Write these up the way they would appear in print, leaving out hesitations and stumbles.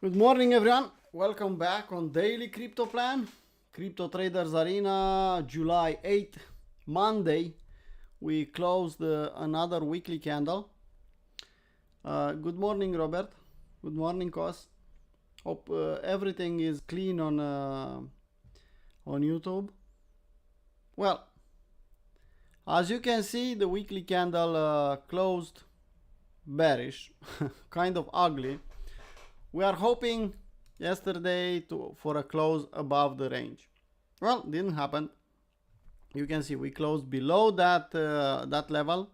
Good morning, everyone. Welcome back on Daily Crypto Plan. Crypto Traders Arena, July 8th, Monday. We closed another weekly candle. Good morning, Robert. Good morning, Kos. Hope everything is clean on YouTube. Well, as you can see, the weekly candle closed bearish, kind of ugly. We are hoping yesterday for a close above the range. Well, didn't happen. You can see we closed below that level.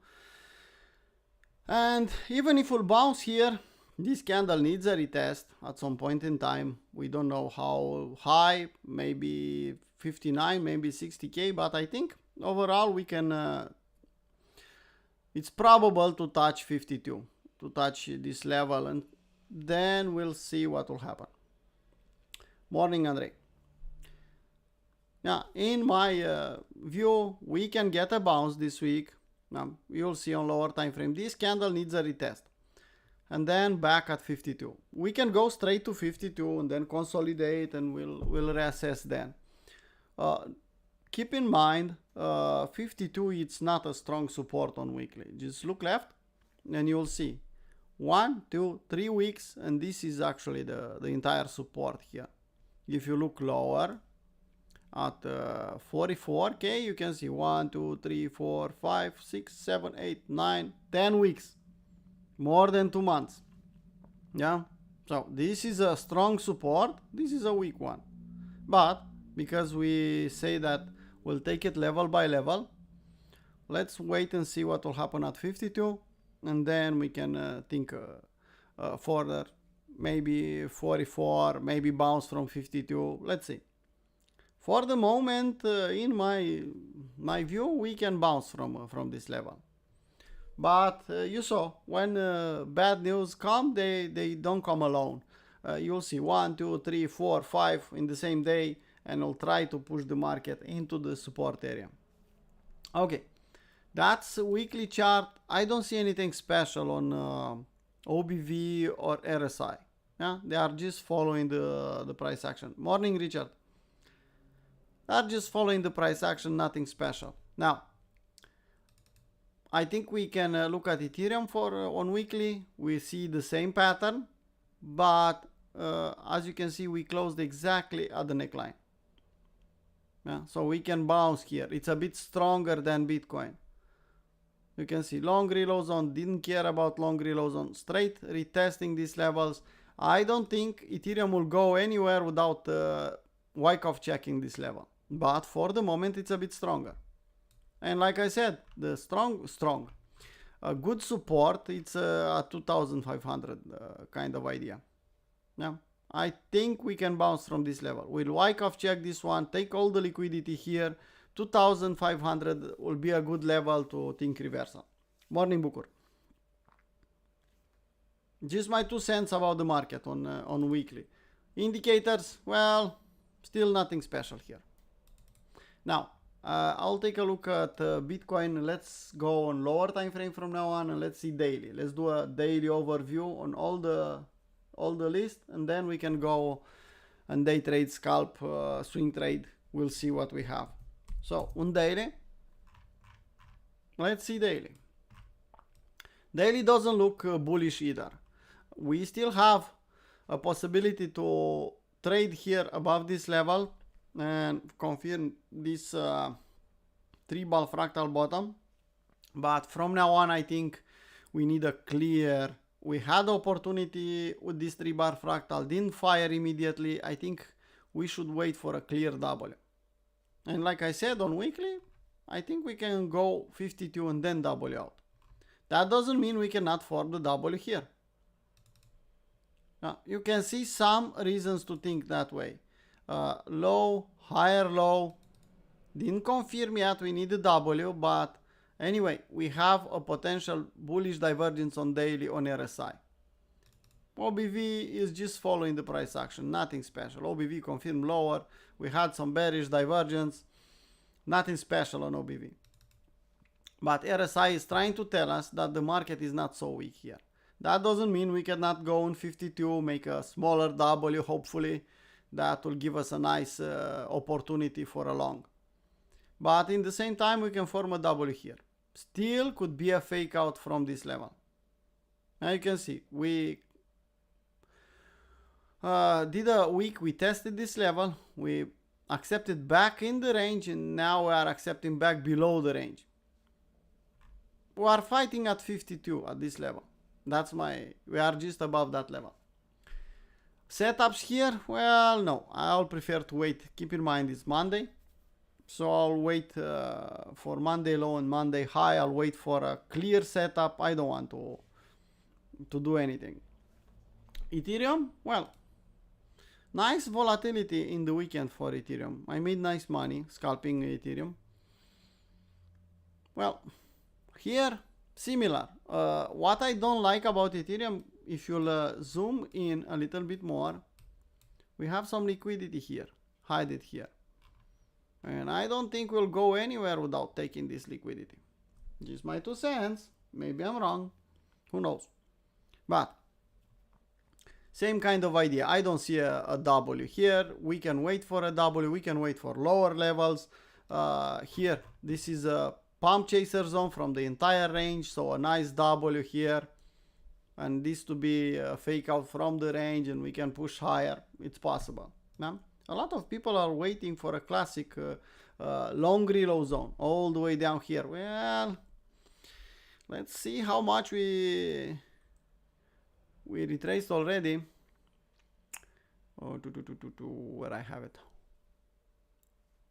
And even if we'll bounce here, this candle needs a retest at some point in time. We don't know how high, maybe 59, maybe 60k, but I think overall we can, it's probable to touch 52, to touch this level, and then we'll see what will happen. Morning, Andre. Yeah, in my view, we can get a bounce this week. Now, you'll see on lower time frame, this candle needs a retest. And then back at 52. We can go straight to 52 and then consolidate, and we'll reassess then. Keep in mind, 52, it's not a strong support on weekly. Just look left and you'll see 1, 2, 3 weeks, and this is actually the entire support here. If you look lower at 44k, you can see 1, 2, 3, 4, 5, 6, 7, 8, 9, 10 weeks, more than 2 months. Yeah, so this is a strong support, this is a weak one, but because we say that we'll take it level by level, let's wait and see what will happen at 52, and then we can think further. Maybe 44, maybe bounce from 52. Let's see. For the moment, in my view, we can bounce from this level. But you saw, when bad news come, they don't come alone. You'll see 1, 2, 3, 4, 5 in the same day, and will try to push the market into the support area. Okay. That's a weekly chart. I don't see anything special on OBV or RSI. Yeah, they are just following the price action. Morning, Richard. They are just following the price action, nothing special. Now, I think we can look at Ethereum for on weekly. We see the same pattern, but as you can see, we closed exactly at the neckline. Yeah, so we can bounce here. It's a bit stronger than Bitcoin. You can see long reload zone, didn't care about long reload zone, straight retesting these levels. I don't think Ethereum will go anywhere without Wyckoff checking this level. But for the moment, it's a bit stronger. And like I said, the a good support, it's a 2,500 kind of idea. Yeah, I think we can bounce from this level. We'll Wyckoff check this one, take all the liquidity here. 2,500 will be a good level to think reversal. Morning, Bukur. Just my 2 cents about the market on weekly. Indicators, well, still nothing special here. Now, I'll take a look at Bitcoin. Let's go on lower time frame from now on, and let's see daily. Let's do a daily overview on all the list, and then we can go and day trade, scalp, swing trade. We'll see what we have. So on daily, let's see daily. Daily doesn't look bullish either. We still have a possibility to trade here above this level and confirm this 3-ball fractal bottom. But from now on, I think we need a clear. We had the opportunity with this 3-bar fractal, didn't fire immediately. I think we should wait for a clear W. And like I said, on weekly, I think we can go 52 and then W out. That doesn't mean we cannot form the W here. Now, you can see some reasons to think that way. Low, higher low, didn't confirm yet, we need a W, but anyway, we have a potential bullish divergence on daily on RSI. OBV is just following the price action, nothing special. OBV confirmed lower, we had some bearish divergence, nothing special on OBV. But RSI is trying to tell us that the market is not so weak here. That doesn't mean we cannot go in 52, make a smaller W, hopefully. That will give us a nice opportunity for a long. But in the same time, we can form a W here. Still could be a fake out from this level. Now you can see, we did a week, we tested this level, we accepted back in the range, and now we are accepting back below the range. We are fighting at 52 at this level. We are just above that level. Setups here, well, no, I'll prefer to wait. Keep in mind it's Monday, so I'll wait for Monday low and Monday high. I'll wait for a clear setup. I don't want to do anything. Ethereum, well, nice volatility in the weekend for Ethereum. I made nice money scalping Ethereum. Well, here, similar. What I don't like about Ethereum, if you'll zoom in a little bit more, we have some liquidity here. Hide it here. And I don't think we'll go anywhere without taking this liquidity. Just my 2 cents. Maybe I'm wrong. Who knows? But same kind of idea. I don't see a W here. We can wait for a W. We can wait for lower levels. Here, this is a pump chaser zone from the entire range. So a nice W here. And this to be a fake out from the range, and we can push higher. It's possible. Yeah? A lot of people are waiting for a classic long reload zone all the way down here. Well, let's see how much we retraced already. Oh, where I have it.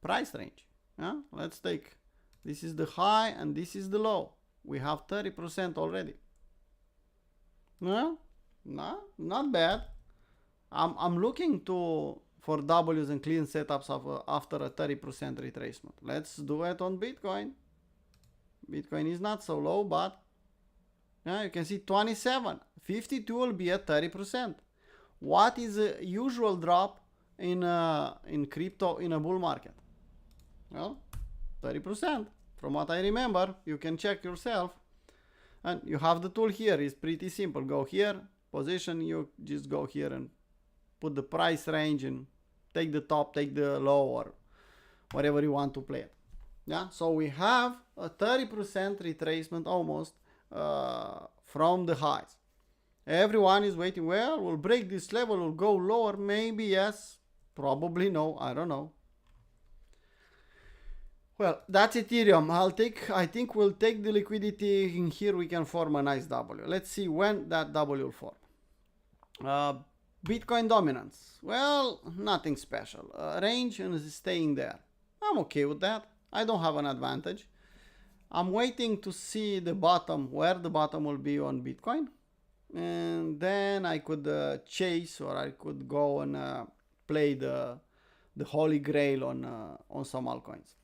Price range. Yeah? Let's take, this is the high and this is the low. We have 30% already. Well, no, not bad. I'm looking for W's and clean setups after a 30% retracement. Let's do it on Bitcoin. Bitcoin is not so low, but yeah, you can see 27. 52 will be at 30%. What is a usual drop in crypto in a bull market? Well, 30%. From what I remember, you can check yourself. And you have the tool here. It's pretty simple. Go here, position, you just go here and put the price range and take the top, take the low, or whatever you want to play it. Yeah, so we have a 30% retracement almost from the highs. Everyone is waiting. Well, we'll break this level, we'll go lower. Maybe yes, probably no. I don't know. Well, that's Ethereum. I think we'll take the liquidity in here. We can form a nice W. Let's see when that W will form. Bitcoin dominance. Well, nothing special. Range and staying there. I'm okay with that. I don't have an advantage. I'm waiting to see the bottom, where the bottom will be on Bitcoin. And then I could chase, or I could go and play the holy grail on some altcoins.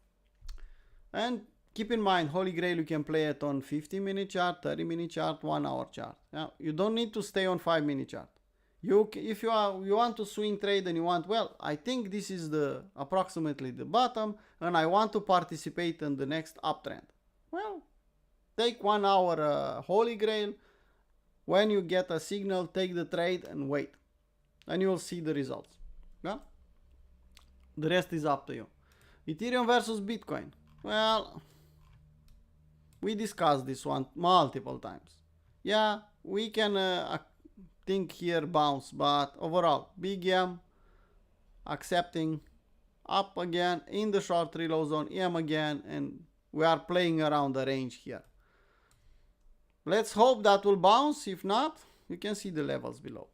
And keep in mind, holy grail, you can play it on 15-minute chart, 30-minute chart, 1-hour chart. Yeah? You don't need to stay on 5-minute chart. If you want to swing trade and you want, well, I think this is approximately the bottom, and I want to participate in the next uptrend. Well, take 1 hour holy grail. When you get a signal, take the trade and wait, and you will see the results. Yeah? The rest is up to you. Ethereum versus Bitcoin. Well, we discussed this one multiple times. Yeah, we can think here bounce, but overall, big M accepting, up again in the short reload zone, M again, and we are playing around the range here. Let's hope that will bounce. If not, you can see the levels below.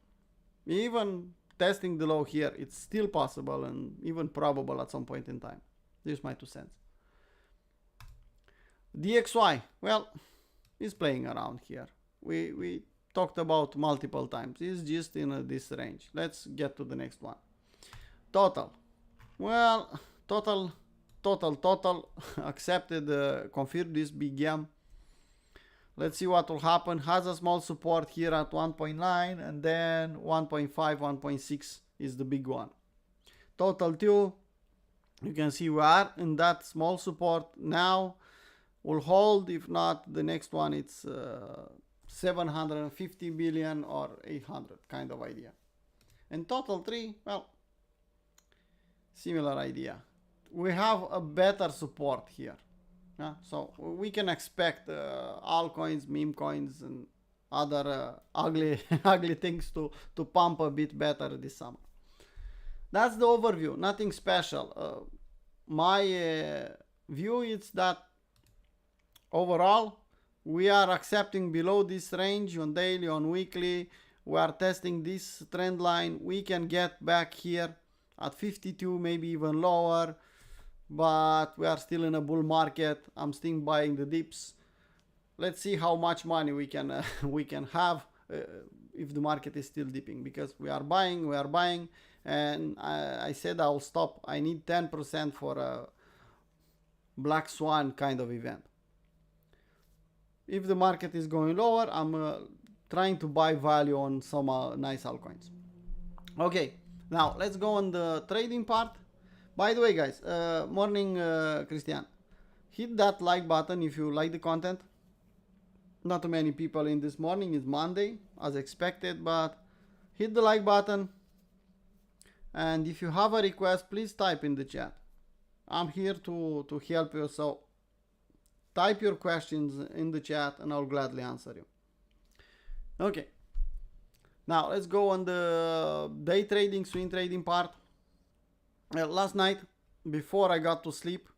Even testing the low here, it's still possible and even probable at some point in time. This is my 2 cents. DXY, well, it's playing around here. We talked about multiple times. It's just in this range. Let's get to the next one. Total. Well, total accepted, confirmed this big M. Let's see what will happen. Has a small support here at 1.9, and then 1.5, 1.6 is the big one. Total 2, you can see we are in that small support now. We'll hold. If not, the next one, it's 750 billion or 800 kind of idea. And total 3, well, similar idea. We have a better support here. So we can expect altcoins, meme coins, and other ugly ugly things to pump a bit better this summer. That's the overview, nothing special. My view is that overall we are accepting below this range on daily, on weekly. We are testing this trend line. We can get back here at 52, maybe even lower, but we are still in a bull market. I'm still buying the dips. Let's see how much money we can have if the market is still dipping, because we are buying, and I said I'll stop. I need 10% for a black swan kind of event. If the market is going lower, I'm trying to buy value on some nice altcoins. Okay, now let's go on the trading part. By the way, guys, morning, Christian. Hit that like button if you like the content. Not too many people in this morning. It's Monday, as expected, but hit the like button. And if you have a request, please type in the chat. I'm here to help you, so type your questions in the chat and I'll gladly answer you. Okay, now let's go on the day trading, swing trading part. Last night, before I got to sleep,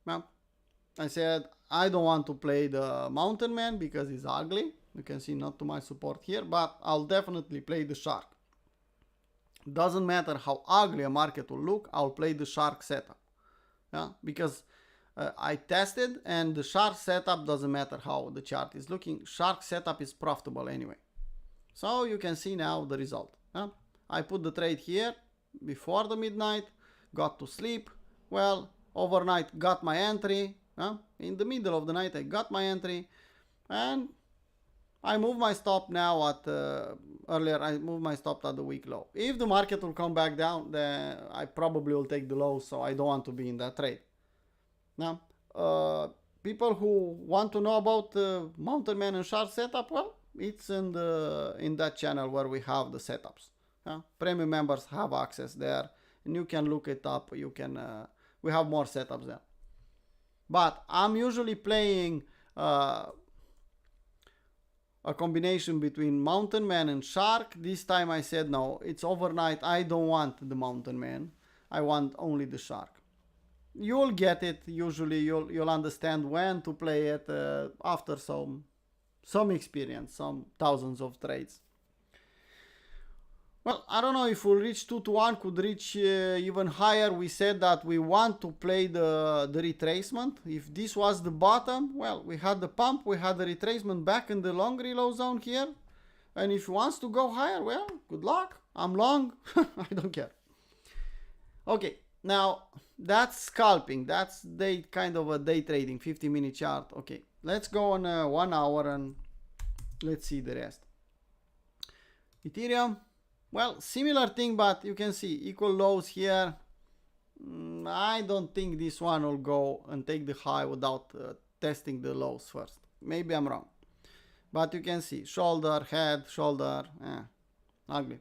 I said I don't want to play the mountain man because it's ugly. You can see not too much support here, but I'll definitely play the shark. Doesn't matter how ugly a market will look, I'll play the shark setup. Because I tested, and the shark setup doesn't matter how the chart is looking. Shark setup is profitable anyway. So you can see now the result. I put the trade here before the midnight, got to sleep. Well, overnight got my entry. In the middle of the night I got my entry, and I moved my stop now at earlier I moved my stop at the week low. If the market will come back down, then I probably will take the low, so I don't want to be in that trade. Now, people who want to know about mountain man and shark setup, well, it's in that channel where we have the setups. Premium members have access there, and you can look it up. You can we have more setups there. But I'm usually playing a combination between mountain man and shark. This time I said no, it's overnight. I don't want the mountain man. I want only the shark. You'll get it. Usually you'll understand when to play it after some experience, some thousands of trades. Well, I don't know if we'll reach 2-1, could reach even higher. We said that we want to play the retracement. If this was the bottom, well, we had the pump, we had the retracement back in the long reload zone here. And if he wants to go higher, well, good luck. I'm long. I don't care. Okay, now that's scalping. That's kind of a day trading, 50-minute chart. Okay, let's go on 1 hour and let's see the rest. Ethereum. Well, similar thing, but you can see equal lows here. I don't think this one will go and take the high without testing the lows first. Maybe I'm wrong. But you can see shoulder, head, shoulder, ugly.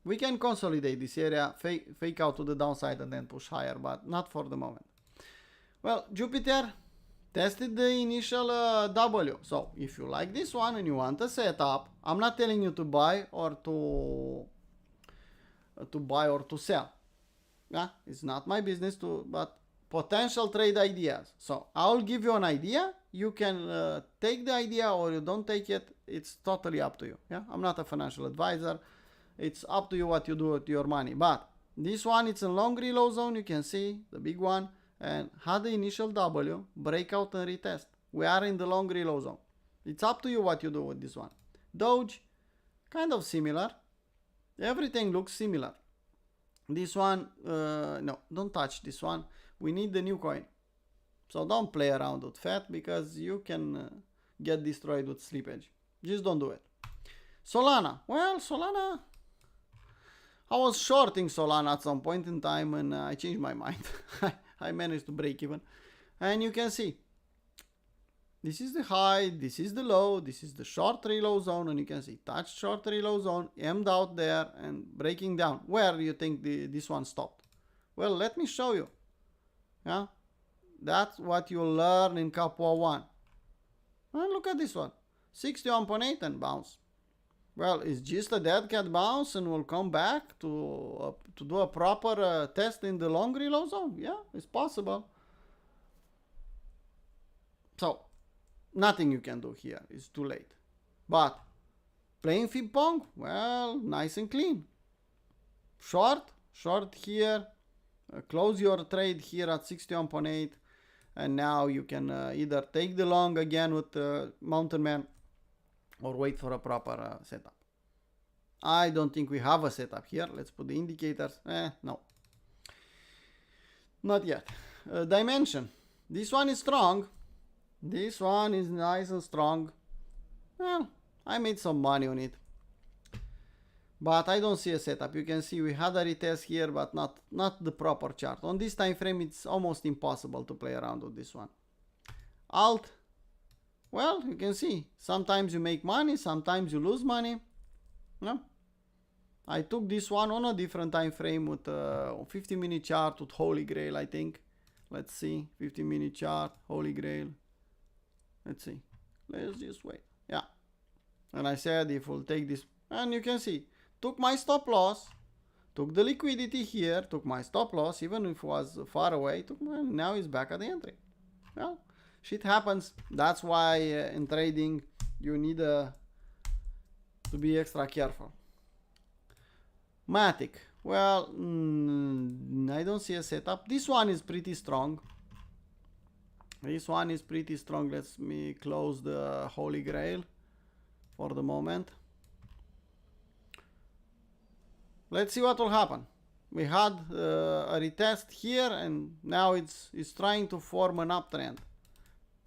We can consolidate this area, fake out to the downside and then push higher, but not for the moment. Well, Jupiter tested the initial W. So if you like this one and you want a setup, I'm not telling you to buy or to sell. It's not my business but potential trade ideas. So I'll give you an idea. You can take the idea or you don't take it. It's totally up to you. I'm not a financial advisor. It's up to you what you do with your money. But this one, it's a long reload zone. You can see the big one and had the initial W, breakout and retest. We are in the long reload zone. It's up to you what you do with this one. Doge, kind of similar. Everything looks similar. This one, no, don't touch this one. We need the new coin. So don't play around with FAT because you can get destroyed with slippage. Just don't do it. Solana. Well, Solana, I was shorting Solana at some point in time and I changed my mind. I managed to break even. And you can see This is the high, this is the low, this is the short reload zone, and you can see touch short reload zone, emmed out there and breaking down. Where do you think this one stopped? Well, let me show you. Yeah, that's what you learn in Capua 1. And look at this one, 61.8 and bounce. Well, it's just a dead cat bounce and we'll come back to do a proper test in the long reload zone. Yeah, it's possible. So, nothing you can do here. It's too late. But, playing Fib Pong, well, nice and clean. Short here. Close your trade here at 61.8. And now you can either take the long again with Mountain Man or wait for a proper setup. I don't think we have a setup here. Let's put the indicators. No. Not yet. Dimension. This one is strong. This one is nice and strong. Well, I made some money on it. But I don't see a setup. You can see we had a retest here, but not the proper chart. On this time frame, it's almost impossible to play around with this one. Alt. Well, you can see. Sometimes you make money, sometimes you lose money. No? I took this one on a different time frame with a 50-minute chart with Holy Grail, I think. Let's see. 50-minute chart, Holy Grail. Let's see. Let's just wait. Yeah. And I said if we'll take this, and you can see, took my stop loss, took the liquidity here, took my stop loss, even if it was far away, now it's back at the entry. Well, shit happens. That's why in trading you need to be extra careful. Matic. Well, I don't see a setup. This one is pretty strong. This one is pretty strong. Let me close the Holy Grail for the moment. Let's see what will happen. We had a retest here and now it's trying to form an uptrend.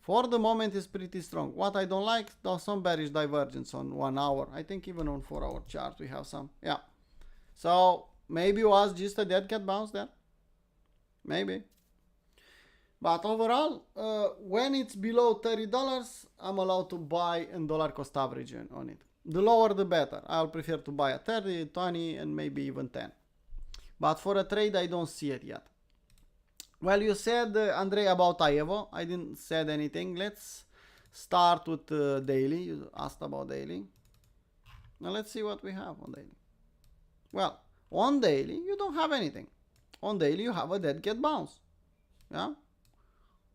For the moment it's pretty strong. What I don't like, there's some bearish divergence on 1 hour. I think even on 4 hour chart we have some. Yeah. So maybe it was just a dead cat bounce there. Maybe. But overall, when it's below $30, I'm allowed to buy in dollar cost average on it. The lower the better. I'll prefer to buy at 30, 20, and maybe even 10. But for a trade, I don't see it yet. Well, you said, Andrei, about Aevo. I didn't said anything. Let's start with daily. You asked about daily. Now let's see what we have on daily. Well, on daily, you don't have anything. On daily, you have a dead cat bounce. Yeah?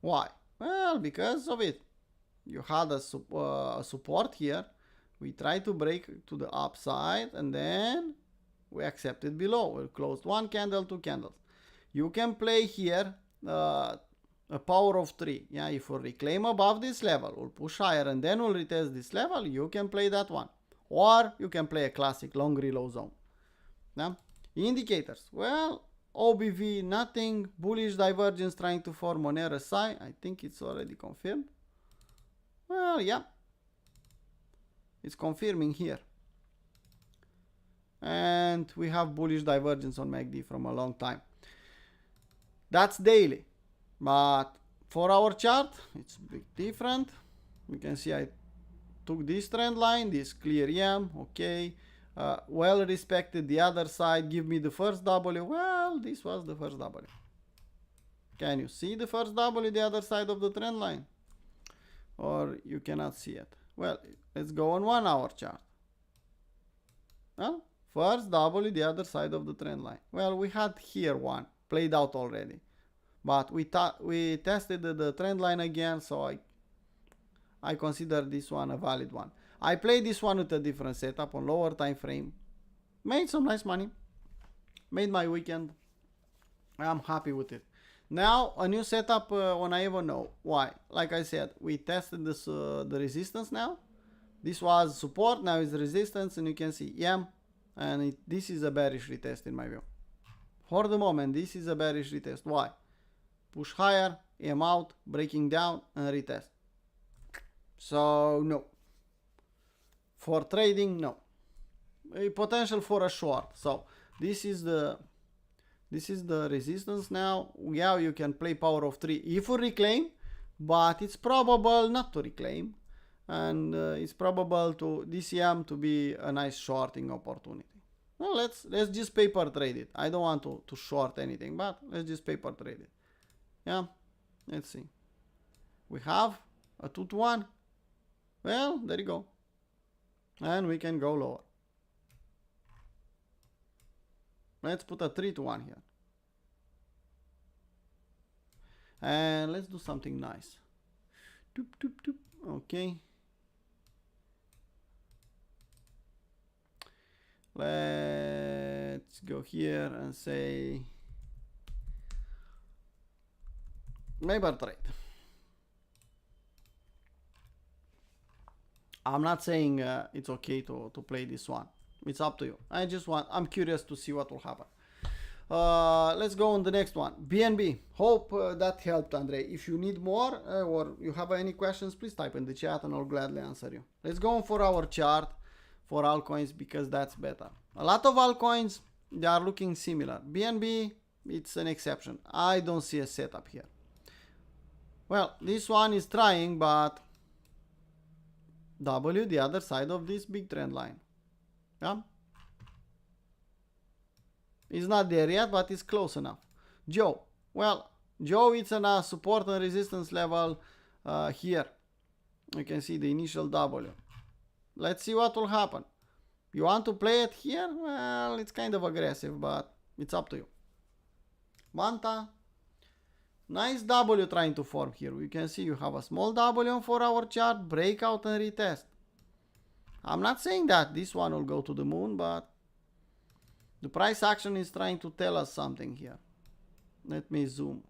Why? Well, because of it. You had a support here. We tried to break to the upside and then we accepted below. We closed 1 candle, 2 candles. You can play here a power of 3. Yeah, if we reclaim above this level, we'll push higher and then we'll retest this level, you can play that one. Or you can play a classic long reload zone. Yeah? Indicators. Well, OBV, nothing. Bullish divergence trying to form on RSI. I think it's already confirmed. Well, yeah. It's confirming here. And we have bullish divergence on MACD from a long time. That's daily. But 4 hour chart, it's a bit different. You can see I took this trend line, this clear EM, okay. Well respected the other side, give me the first W. Well, this was the first W. Can you see the first W, the other side of the trend line? Or you cannot see it. Well, let's go on 1 hour chart. Well, first W, the other side of the trend line. Well, we had here one, played out already. But we tested the trend line again, so I consider this one a valid one. I played this one with a different setup on lower time frame. Made some nice money. Made my weekend. I'm happy with it. Now, a new setup on Aevo, no. Why? Like I said, we tested this the resistance now. This was support, now it's resistance, and you can see EM. And this is a bearish retest in my view. For the moment, this is a bearish retest. Why? Push higher, EM out, breaking down, and retest. So, no. For trading, no. A potential for a short. So, this is the resistance now. Yeah, you can play power of 3. If we reclaim, but it's probable not to reclaim, and it's probable to DCM to be a nice shorting opportunity. Well, let's just paper trade it. I don't want to short anything, but let's just paper trade it. Yeah, let's see. We have a 2 to 1. Well, there you go. And we can go lower. Let's put a 3 to 1 here. And let's do something nice. Doop, doop, doop. Okay. Let's go here and say paper trade. I'm not saying it's okay to play this one. It's up to you. I'm curious to see what will happen. Let's go on the next one. BNB. Hope that helped, Andre. If you need more or you have any questions, please type in the chat and I'll gladly answer you. Let's go on for our chart for altcoins because that's better. A lot of altcoins, they are looking similar. BNB, it's an exception. I don't see a setup here. Well, this one is trying, but W, the other side of this big trend line. Yeah. It's not there yet, but it's close enough. Joe. Well, Joe, it's on a support and resistance level here. You can see the initial W. Let's see what will happen. You want to play it here? Well, it's kind of aggressive, but it's up to you. Manta. Nice W trying to form here. We can see you have a small W on 4-hour chart, breakout and retest. I'm not saying that this one will go to the moon, but the price action is trying to tell us something here. Let me zoom.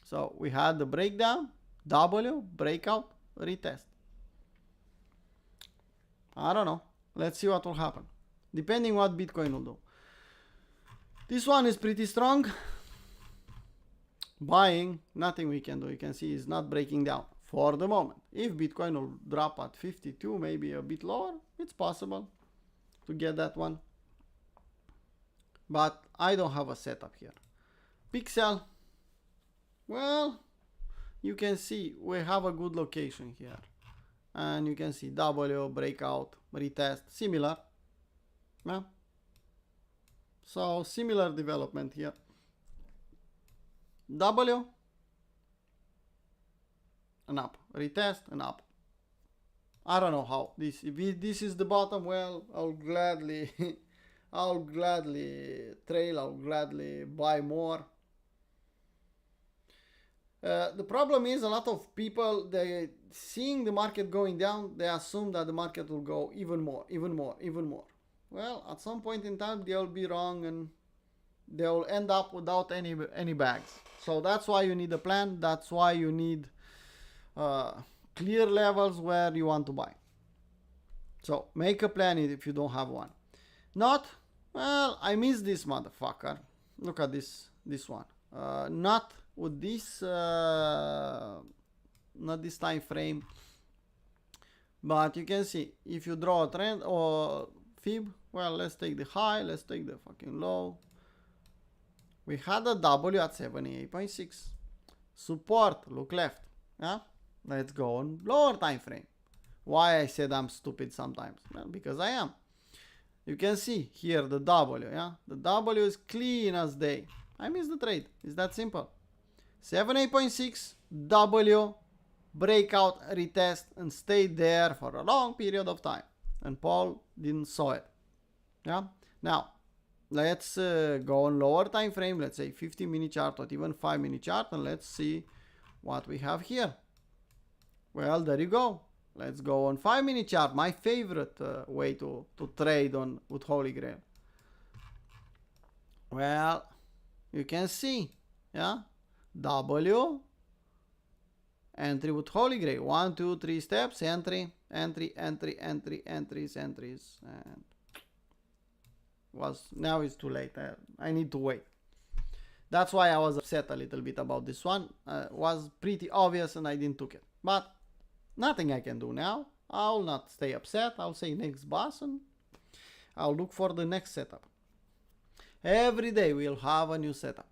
So we had the breakdown, W, breakout, retest. I don't know. Let's see what will happen. Depending what Bitcoin will do. This one is pretty strong. Buying, nothing we can do. You can see it's not breaking down for the moment. If Bitcoin will drop at 52, maybe a bit lower, it's possible to get that one. But I don't have a setup here. Pixel, well, you can see we have a good location here. And you can see W, breakout, retest, similar. Yeah. So similar development here. W, and up, retest, and up. I don't know how this. If this is the bottom, well, I'll gladly, I'll gladly trail. I'll gladly buy more. The problem is a lot of people, they seeing the market going down, they assume that the market will go even more, even more, even more. Well, at some point in time, they'll be wrong and they'll end up without any bags. So that's why you need a plan. That's why you need clear levels where you want to buy. So make a plan if you don't have one. Not, well, I miss this motherfucker. Look at this one. Not with this, not this time frame. But you can see if you draw a trend or fib, well, let's take the high, let's take the fucking low. We had a W at 78.6. Support, look left. Yeah? Let's go on lower time frame. Why I said I'm stupid sometimes? Well, because I am. You can see here the W. Yeah? The W is clean as day. I missed the trade. It's that simple. 78.6 W, breakout, retest, and stayed there for a long period of time. And Paul didn't saw it. Yeah? Now, let's go on lower time frame, let's say 50-minute chart or even 5-minute chart, and let's see what we have here. Well, there you go. Let's go on 5-minute chart, my favorite way to trade on with Holy Grail. Well, you can see, yeah, W, entry with Holy Grail, 1, 2, 3 steps, entry, entry, entry, entry, entries, entries, and now it's too late. I need to wait. That's why I was upset a little bit about this one. Was pretty obvious and I didn't took it. But nothing I can do now. I'll not stay upset. I'll say next boss and I'll look for the next setup. Every day we'll have a new setup.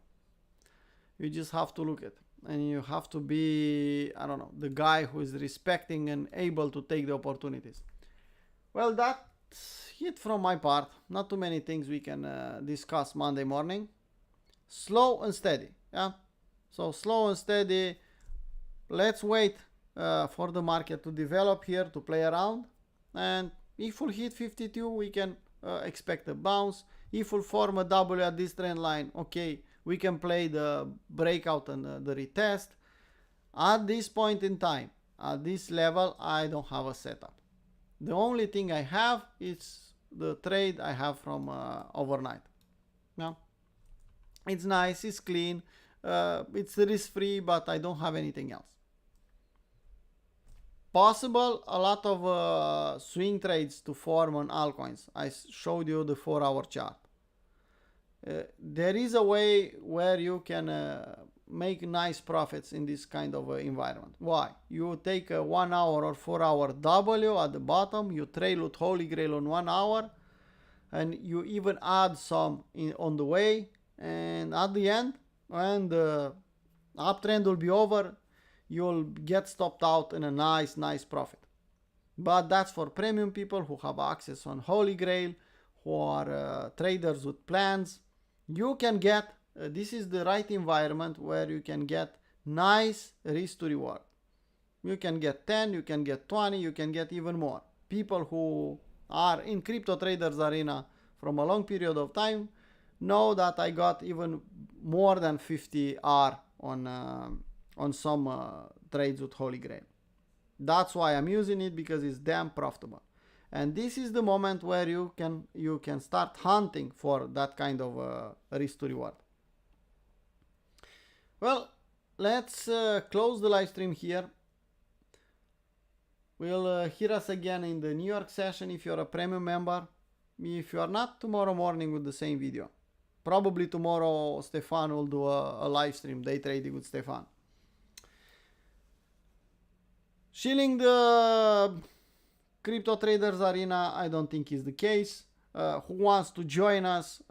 You just have to look at. and you have to be, I don't know, the guy who is respecting and able to take the opportunities. Well, that's it from my part. Not too many things we can discuss Monday morning. Slow and steady, yeah. So slow and steady. Let's wait for the market to develop here, to play around, and if we'll hit 52, we can expect a bounce. If we'll form a W at this trend line, okay, we can play the breakout and the retest. At this point in time, at this level, I don't have a setup. The only thing I have is the trade I have from overnight. Now, it's nice, it's clean, it's risk-free, but I don't have anything else. Possible a lot of swing trades to form on altcoins. I showed you the 4-hour chart. There is a way where you can make nice profits in this kind of environment. Why? You take a 1 hour or 4-hour W at the bottom, you trail with Holy Grail on 1 hour, and you even add some on the way, and at the end, when the uptrend will be over, you'll get stopped out in a nice profit. But that's for premium people who have access on Holy Grail, who are traders with plans. You can get, this is the right environment where you can get nice risk to reward. You can get 10, you can get 20, you can get even more. People who are in crypto traders arena from a long period of time know that I got even more than 50 R on some trades with Holy Grail. That's why I'm using it, because it's damn profitable. And this is the moment where you can start hunting for that kind of risk to reward. Well, let's close the live stream here. We'll hear us again in the New York session if you're a premium member. If you are not, tomorrow morning with the same video. Probably tomorrow Stefan will do a live stream, day trading with Stefan. Shilling the crypto traders arena, I don't think is the case. Who wants to join us?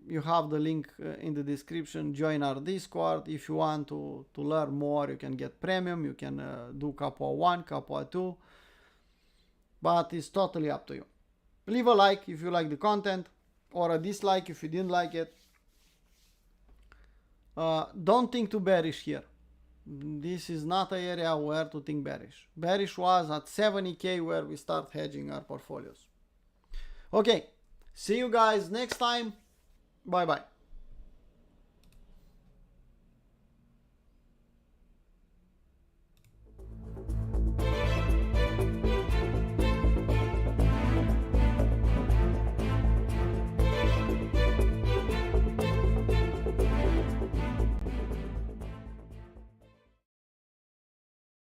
You have the link in the description. Join our Discord. If you want to learn more, you can get premium. You can do Capo 1, Capo 2. But it's totally up to you. Leave a like if you like the content, or a dislike if you didn't like it. Don't think too bearish here. This is not an area where to think bearish. Bearish was at 70k where we start hedging our portfolios. Okay, see you guys next time. Bye bye.